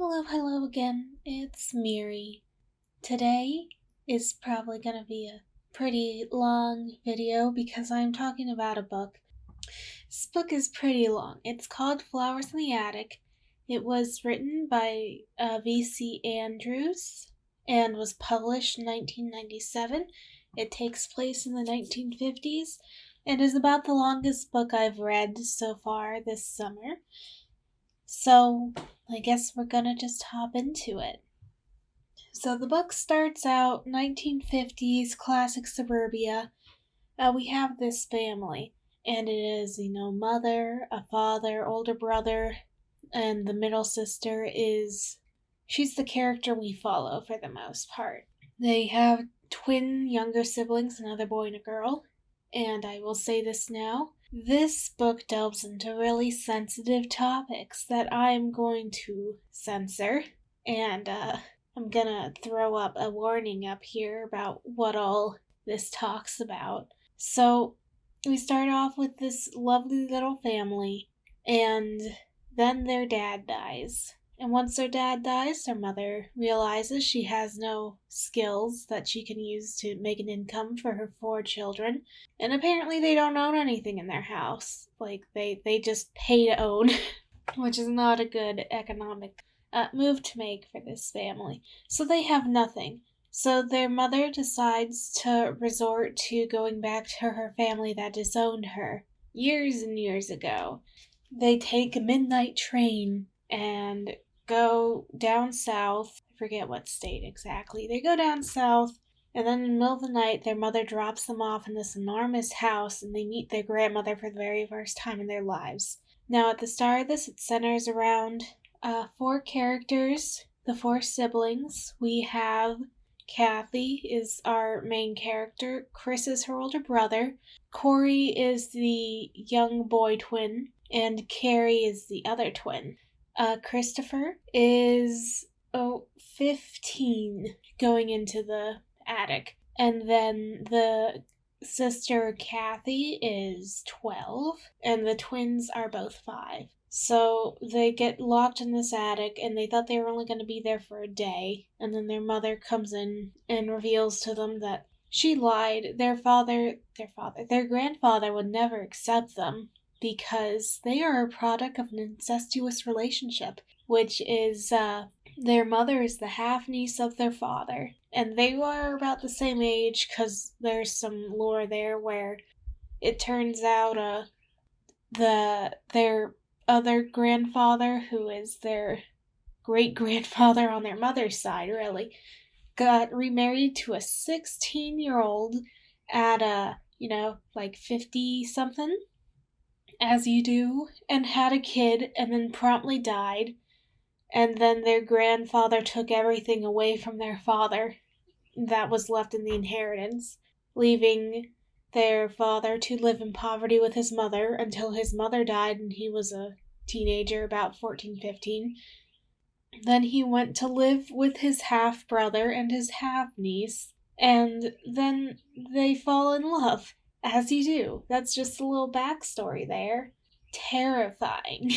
Hello again. It's Miri. Today is probably going to be a pretty long video because I'm talking about a book. This book is pretty long. It's called Flowers in the Attic. It was written by V.C. Andrews and was published in 1997. It takes place in the 1950s and is about the longest book I've read so far this summer. So, I guess we're gonna just hop into it. So the book starts out 1950s classic suburbia. We have this family, and it is, mother, a father, older brother, and the middle sister she's the character we follow for the most part. They have twin younger siblings, another boy and a girl, and I will say this now. This book delves into really sensitive topics that I'm going to censor, and I'm gonna throw up a warning up here about what all this talks about. So, we start off with this lovely little family, and then their dad dies. And once their dad dies, their mother realizes she has no skills that she can use to make an income for her 4 children. And apparently they don't own anything in their house. Like, they just pay to own, which is not a good economic move to make for this family. So they have nothing. So their mother decides to resort to going back to her family that disowned her years and years ago. They take a midnight train and go down south. I forget what state exactly. They go down south, and then in the middle of the night, their mother drops them off in this enormous house, and they meet their grandmother for the very first time in their lives. Now, at the start of this, it centers around 4 characters, the 4 siblings. We have Kathy is our main character. Chris is her older brother. Corey is the young boy twin, and Carrie is the other twin. Christopher is 15 going into the attic. And then the sister Kathy is 12, and the twins are both 5. So they get locked in this attic, and they thought they were only going to be there for a day. And then their mother comes in and reveals to them that she lied. Their grandfather would never accept them, because they are a product of an incestuous relationship, which is their mother is the half-niece of their father. And they were about the same age, because there's some lore there where it turns out their other grandfather, who is their great-grandfather on their mother's side, really, got remarried to a 16-year-old at 50-something, as you do, and had a kid, and then promptly died. And then their grandfather took everything away from their father that was left in the inheritance, leaving their father to live in poverty with his mother until his mother died and he was a teenager, about 14, 15. Then he went to live with his half-brother and his half-niece, and then they fall in love. As you do. That's just a little backstory there. Terrifying.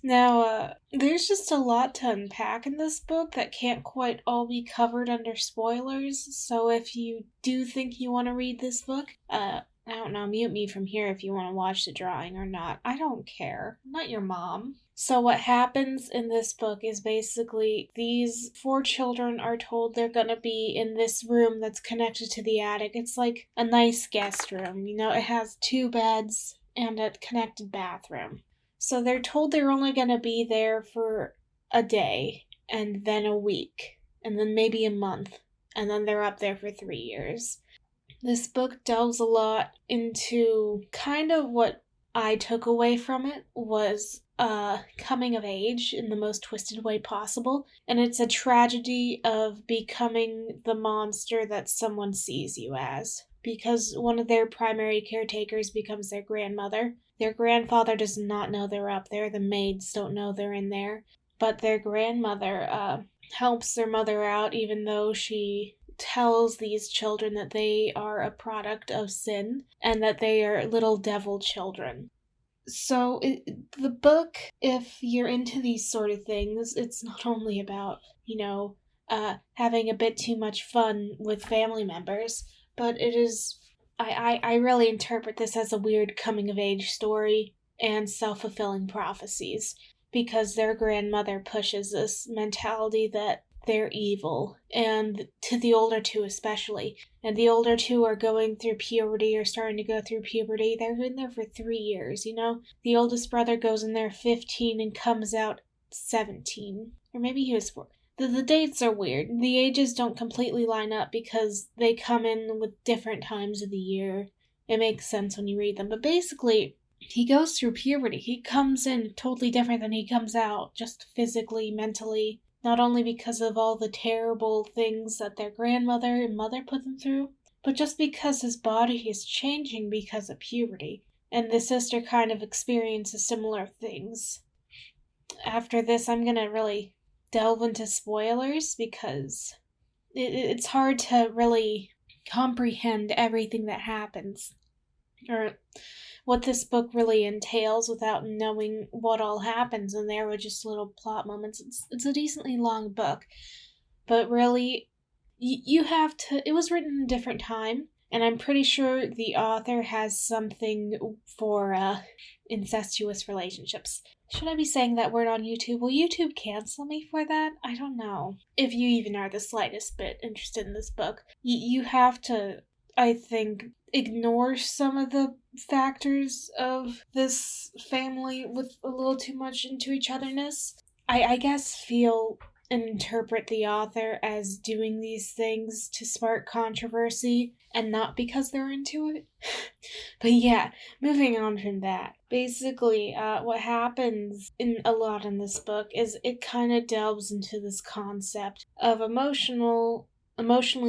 Now, there's just a lot to unpack in this book that can't quite all be covered under spoilers, so if you do think you want to read this book, mute me from here if you want to watch the drawing or not. I don't care. I'm not your mom. So what happens in this book is basically these 4 children are told they're gonna be in this room that's connected to the attic. It's like a nice guest room, it has 2 beds and a connected bathroom. So they're told they're only gonna be there for a day, and then a week, and then maybe a month, and then they're up there for 3 years. This book delves a lot into kind of what I took away from it was coming of age in the most twisted way possible, and it's a tragedy of becoming the monster that someone sees you as, because one of their primary caretakers becomes their grandmother. Their grandfather does not know they're up there, the maids don't know they're in there, but their grandmother helps their mother out, even though she tells these children that they are a product of sin and that they are little devil children. The book, if you're into these sort of things, it's not only about, having a bit too much fun with family members, but it is. I really interpret this as a weird coming of age story and self fulfilling prophecies because their grandmother pushes this mentality that they're evil, and to the older two especially. And the older two are going through puberty or starting to go through puberty. They're in there for 3 years, you know? The oldest brother goes in there 15 and comes out 17. Or maybe he was 4. The dates are weird. The ages don't completely line up because they come in with different times of the year. It makes sense when you read them. But basically, he goes through puberty. He comes in totally different than he comes out, just physically, mentally. Not only because of all the terrible things that their grandmother and mother put them through, but just because his body is changing because of puberty. And the sister kind of experiences similar things. After this, I'm gonna really delve into spoilers because it's hard to really comprehend everything that happens, or what this book really entails without knowing what all happens, and there were just little plot moments. It's a decently long book, but really, you have to. It was written in a different time, and I'm pretty sure the author has something for incestuous relationships. Should I be saying that word on YouTube? Will YouTube cancel me for that? I don't know. If you even are the slightest bit interested in this book, you have to, I think, ignore some of the factors of this family with a little too much into each otherness. I guess feel and interpret the author as doing these things to spark controversy and not because they're into it. But yeah, moving on from that. Basically, what happens in a lot in this book is it kind of delves into this concept of emotionally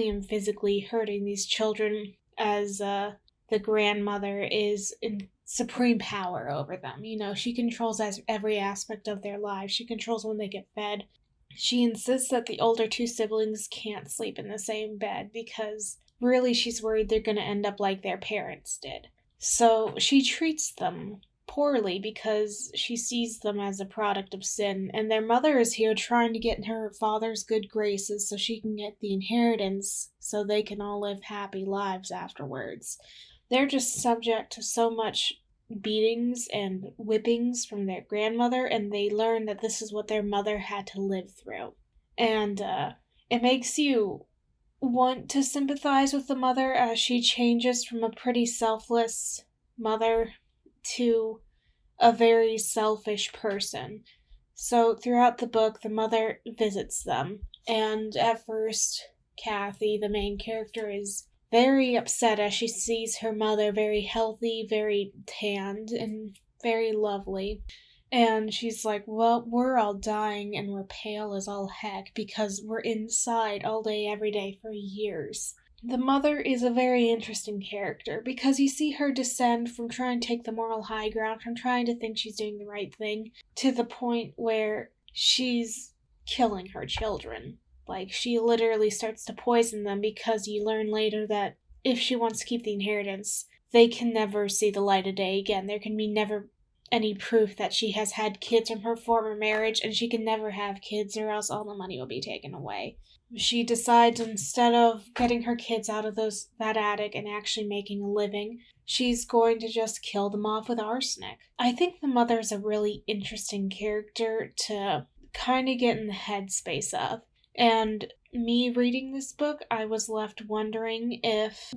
and physically hurting these children as the grandmother is in supreme power over them. You know, she controls every aspect of their lives. She controls when they get fed. She insists that the older two siblings can't sleep in the same bed because really she's worried they're going to end up like their parents did. So she treats them poorly because she sees them as a product of sin, and their mother is here trying to get in her father's good graces so she can get the inheritance so they can all live happy lives afterwards. They're just subject to so much beatings and whippings from their grandmother, and they learn that this is what their mother had to live through. And it makes you want to sympathize with the mother as she changes from a pretty selfless mother to a very selfish person. So throughout the book, the mother visits them, and at first, Kathy, the main character, is very upset as she sees her mother very healthy, very tanned, and very lovely. And she's like, well, we're all dying and we're pale as all heck because we're inside all day, every day for years. The mother is a very interesting character because you see her descend from trying to take the moral high ground, from trying to think she's doing the right thing, to the point where she's killing her children. Like, she literally starts to poison them because you learn later that if she wants to keep the inheritance, they can never see the light of day again. There can be never any proof that she has had kids from her former marriage, and she can never have kids or else all the money will be taken away. She decides instead of getting her kids out of that attic and actually making a living, she's going to just kill them off with arsenic. I think the mother's a really interesting character to kind of get in the headspace of. And me reading this book, I was left wondering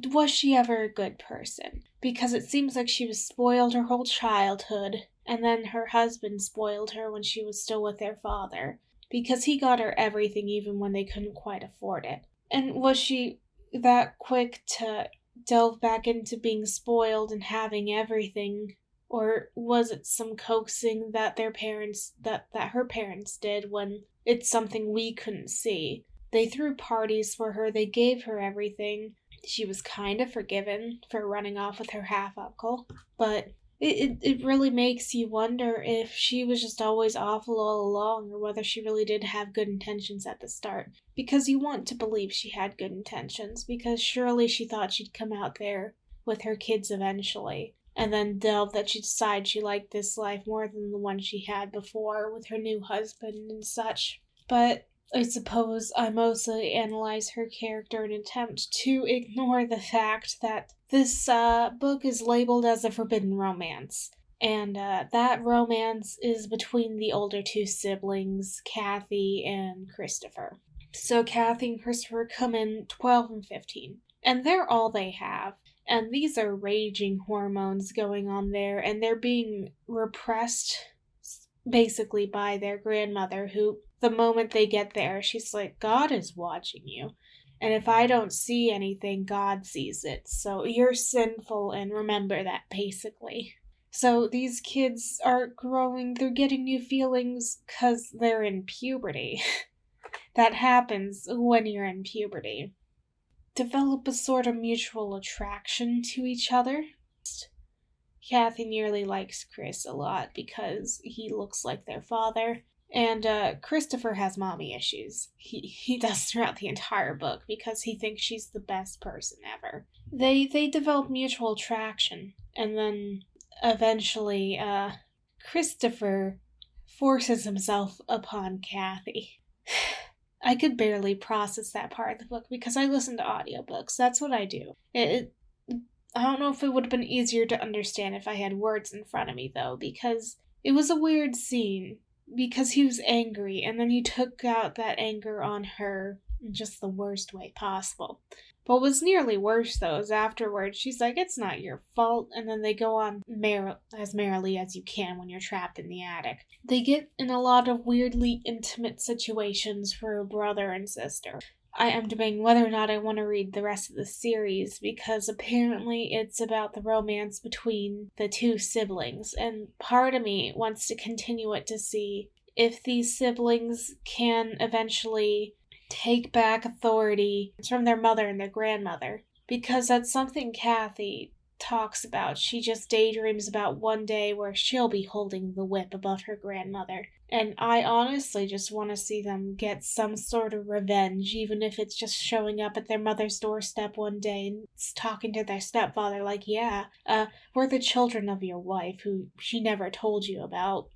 was she ever a good person? Because it seems like she was spoiled her whole childhood, and then her husband spoiled her when she was still with their father, because he got her everything even when they couldn't quite afford it. And was she that quick to delve back into being spoiled and having everything? Or was it some coaxing that her parents did when it's something we couldn't see? They threw parties for her, they gave her everything. She was kind of forgiven for running off with her half-uncle, but it really makes you wonder if she was just always awful all along, or whether she really did have good intentions at the start. Because you want to believe she had good intentions, because surely she thought she'd come out there with her kids eventually. and then delve that she decides she liked this life more than the one she had before with her new husband and such. But I suppose I mostly analyze her character in an attempt to ignore the fact that this book is labeled as a forbidden romance. And that romance is between the older two siblings, Kathy and Christopher. So Kathy and Christopher come in 12 and 15, and they're all they have. And these are raging hormones going on there, and they're being repressed basically by their grandmother, who, the moment they get there, she's like, God is watching you. And if I don't see anything, God sees it. So you're sinful, and remember that, basically. So these kids are growing, they're getting new feelings because they're in puberty. That happens when you're in puberty. Develop a sort of mutual attraction to each other. Kathy nearly likes Chris a lot because he looks like their father. And Christopher has mommy issues. He does throughout the entire book because he thinks she's the best person ever. They develop mutual attraction, and then eventually Christopher forces himself upon Kathy. I could barely process that part of the book because I listen to audiobooks. That's what I do. I don't know if it would have been easier to understand if I had words in front of me, though, because it was a weird scene. Because he was angry, and then he took out that anger on her in just the worst way possible. But what was nearly worse, though, is afterwards she's like, it's not your fault, and then they go on as merrily as you can when you're trapped in the attic. They get in a lot of weirdly intimate situations for a brother and sister. I am debating whether or not I want to read the rest of the series, because apparently it's about the romance between the two siblings, and part of me wants to continue it to see if these siblings can eventually take back authority from their mother and their grandmother, because that's something Kathy talks about. She just daydreams about one day where she'll be holding the whip above her grandmother. And I honestly just want to see them get some sort of revenge, even if it's just showing up at their mother's doorstep one day and talking to their stepfather like, yeah, we're the children of your wife who she never told you about.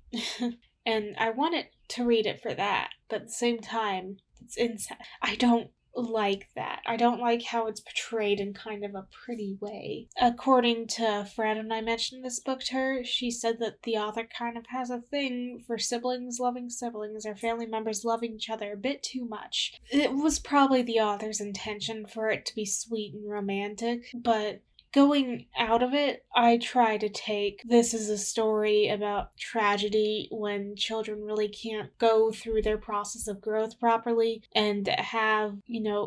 And I wanted to read it for that, but at the same time, it's insane. I don't like that. I don't like how it's portrayed in kind of a pretty way. According to a friend, when I mentioned this book to her, she said that the author kind of has a thing for siblings loving siblings or family members loving each other a bit too much. It was probably the author's intention for it to be sweet and romantic, but going out of it, I try to take this as a story about tragedy when children really can't go through their process of growth properly and have,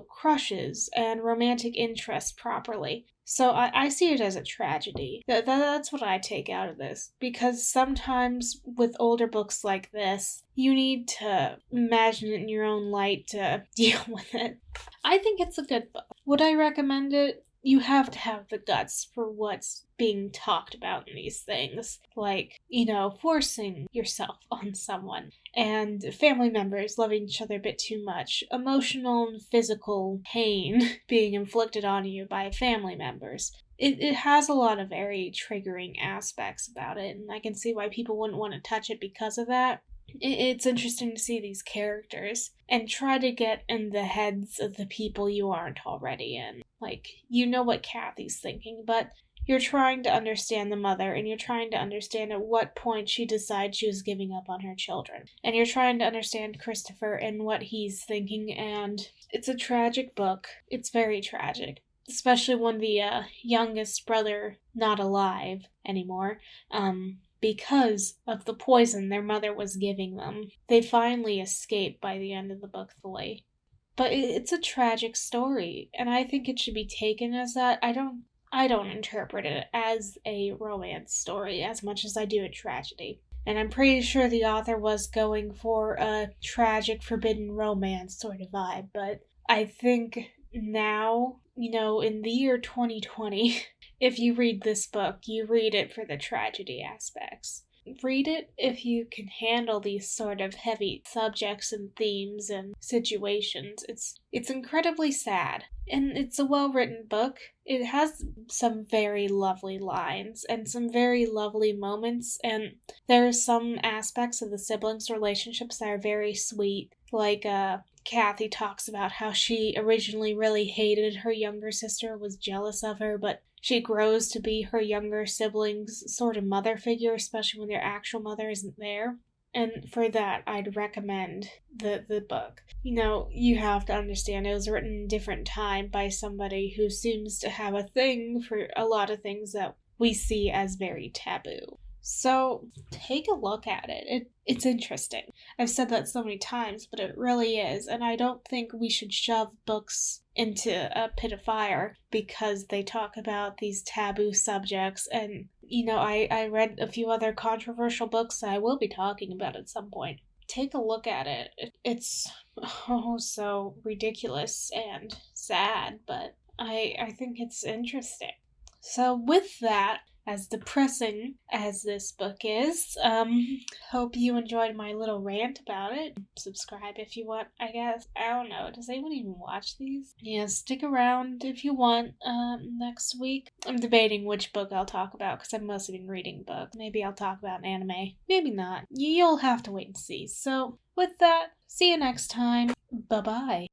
crushes and romantic interests properly. So I see it as a tragedy. That's what I take out of this. Because sometimes with older books like this, you need to imagine it in your own light to deal with it. I think it's a good book. Would I recommend it? You have to have the guts for what's being talked about in these things. Like, forcing yourself on someone. And family members loving each other a bit too much. Emotional and physical pain being inflicted on you by family members. It has a lot of very triggering aspects about it, and I can see why people wouldn't want to touch it because of that. It's interesting to see these characters and try to get in the heads of the people you aren't already in. Like, you know what Kathy's thinking, but you're trying to understand the mother, and you're trying to understand at what point she decides she was giving up on her children. And you're trying to understand Christopher and what he's thinking, and it's a tragic book. It's very tragic. Especially when the youngest brother, not alive anymore, because of the poison their mother was giving them. They finally escape by the end of the book fully. But it's a tragic story, and I think it should be taken as that. I don't interpret it as a romance story as much as I do a tragedy. And I'm pretty sure the author was going for a tragic forbidden romance sort of vibe, but I think now, in the year 2020, if you read this book, you read it for the tragedy aspects. read it if you can handle these sort of heavy subjects and themes and situations. It's incredibly sad. And it's a well-written book. It has some very lovely lines and some very lovely moments, and there are some aspects of the siblings' relationships that are very sweet. Like Kathy talks about how she originally really hated her younger sister, was jealous of her, but she grows to be her younger sibling's sort of mother figure, especially when their actual mother isn't there. And for that, I'd recommend the book. You have to understand it was written in a different time by somebody who seems to have a thing for a lot of things that we see as very taboo. So take a look at it. It's interesting. I've said that so many times, but it really is. And I don't think we should shove books into a pit of fire because they talk about these taboo subjects. And, I read a few other controversial books that I will be talking about at some point. Take a look at it. It's so ridiculous and sad, but I think it's interesting. So with that, as depressing as this book is, hope you enjoyed my little rant about it. Subscribe if you want, I guess. I don't know, does anyone even watch these? Yeah, stick around if you want, next week. I'm debating which book I'll talk about, because I've mostly been reading books. Maybe I'll talk about an anime. Maybe not. You'll have to wait and see. So, with that, see you next time. Bye-bye.